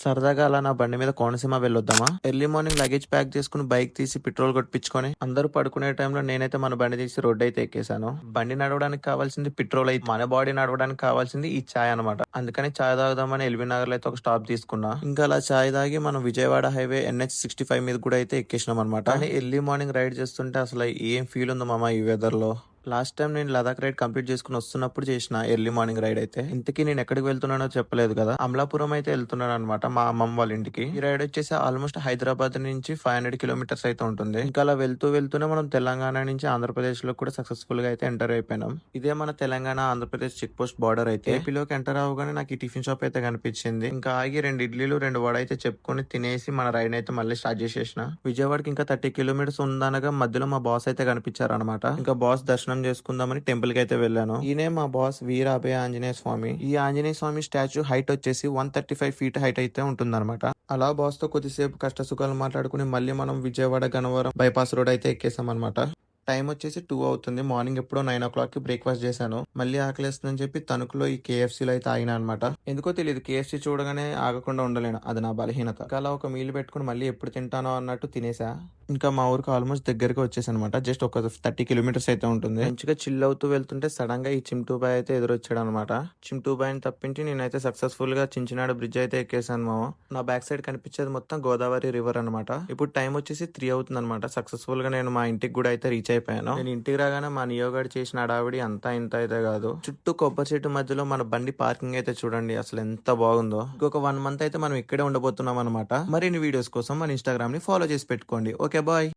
సరదాగా అలా నా బండి మీద కోనసీమ వెళ్ళొద్దామా? ఎర్లీ మార్నింగ్ లగేజ్ ప్యాక్ చేసుకుని బైక్ తీసి పెట్రోల్ కొట్టించుకొని అందరూ పడుకునే టైంలో నేనైతే మన బండి తీసి రోడ్ అయితే ఎక్కేసాను. బండి నడవడానికి కావాల్సింది పెట్రోల్ అయితే మన బాడీ నడవడానికి కావాల్సింది ఈ చాయ్ అనమాట. అందుకని చాయ్ తాగుదామని ఎల్బీ నగర్ లో అయితే ఒక స్టాప్ తీసుకున్నా. ఇంకా అలా చాయ్ తాగి మనం విజయవాడ హైవే NH 65 మీద కూడా అయితే ఎక్కేసినాం అనమాట. కానీ ఎర్లీ మార్నింగ్ రైడ్ చేస్తుంటే అసలు ఏం ఫీల్ ఉందో మామ ఈ వెదర్ లో. లాస్ట్ టైం నేను లదాఖ్ రైడ్ కంప్లీట్ చేసుకుని వస్తున్నప్పుడు చేసిన ఎర్లీ మార్నింగ్ రైడ్ అయితే. ఇంతకీ నేను ఎక్కడికి వెళ్తున్నానో చెప్పలేదు కదా. అమలాపురం అయితే వెళ్తున్నాను అనమాట మా అమ్మమ్మ వాళ్ళ ఇంటికి. ఈ రైడ్ వచ్చేసి ఆల్మోస్ట్ హైదరాబాద్ నుంచి 500 కిలోమీటర్స్ అయితే ఉంటుంది. ఇంకా అలా వెళ్తూనే మనం తెలంగాణ నుంచి ఆంధ్రప్రదేశ్ లో కూడా సక్సెస్ఫుల్ గా అయితే ఎంటర్ అయిపోయినాం. ఇదే మన Telangana Andhra Pradesh check post border అయితే. ఏపీలోకి ఎంటర్ అవగానే నాకు ఈ టిఫిన్ షాప్ అయితే కనిపించింది. ఇంకా ఆగి 2 ఇడ్లీలు 2 వడ అయితే చెప్పుకొని తినేసి మన రైడ్ అయితే మళ్ళీ స్టార్ట్ చేసేసిన. విజయవాడకి ఇంకా 30 కిలోమీటర్స్ ఉందనగా మధ్యలో మా బాస్ అయితే కనిపించారు అనమాట. ఇంకా బాస్ దర్శనం చేసుకుందామని టెంపుల్ కి అయితే వెళ్ళాను. ఈయనే మా బాస్ వీర అభయ ఆంజనేయ స్వామి. ఈ ఆంజనేయ స్వామి స్టాచ్యూ హైట్ వచ్చేసి 135 ఫీట్ హైట్ అయితే ఉంటుందన్నమాట. అలా బాస్ తో కొద్దిసేపు కష్ట సుఖాలు మాట్లాడుకుని మళ్ళీ మనం విజయవాడ గన్నవరం బైపాస్ రోడ్ అయితే ఎక్కేసాం అనమాట. టైం వచ్చేసి 2 అవుతుంది. మార్నింగ్ ఎప్పుడో 9 o'clock కి బ్రేక్ఫాస్ట్ చేశాను. మళ్ళీ ఆకలేస్తుందని చెప్పి తణుకులో ఈ KFC లో అయితే ఆగినా అనమాట. ఎందుకో తెలియదు, KFC చూడగానే ఆగకుండా ఉండలేను. అది నా బలహీనత. ఇంకా అలా ఒక మీల్ పెట్టుకుని మళ్ళీ ఎప్పుడు తింటానో అన్నట్టు తినేసా. ఇంకా మా ఊరికి ఆల్మోస్ట్ దగ్గరికి వచ్చేసి అనమాట. జస్ట్ ఒక 30 కిలోమీటర్స్ అయితే ఉంటుంది. మంచిగా చిల్ అవుతూ వెళ్తుంటే సడన్ గా ఈ చింటూ బాయ్ అయితే ఎదురొచ్చాడు అనమాట. చింటూ బాయ్ని తప్పించి నేనైతే సక్సెస్ఫుల్ గా చించినాడు బ్రిడ్జ్ అయితే ఎక్కేసాను మామ. నా బ్యాక్ సైడ్ కనిపించేది మొత్తం గోదావరి రివర్ అనమాట. ఇప్పుడు టైం వచ్చేసి 3 అవుతుంది అనమాట. సక్సెస్ఫుల్ గా నేను మా ఇంటికి కూడా అయితే రీచ్ అయిపోయాను. నేను ఇంటికి రాగానే మా నియోగాడు చేసిన అడావిడి అంతా ఇంత అయితే కాదు. చుట్టూ కొబ్బరి చెట్టు మధ్యలో మన బండి పార్కింగ్ అయితే చూడండి అసలు ఎంత బాగుందో. ఇంకొక 1 month అయితే మనం ఇక్కడే ఉండబోతున్నాం అనమాట. మరిన్ని వీడియోస్ కోసం మన ఇన్స్టాగ్రామ్ ని ఫాలో చేసి పెట్టుకోండి. Okay bye.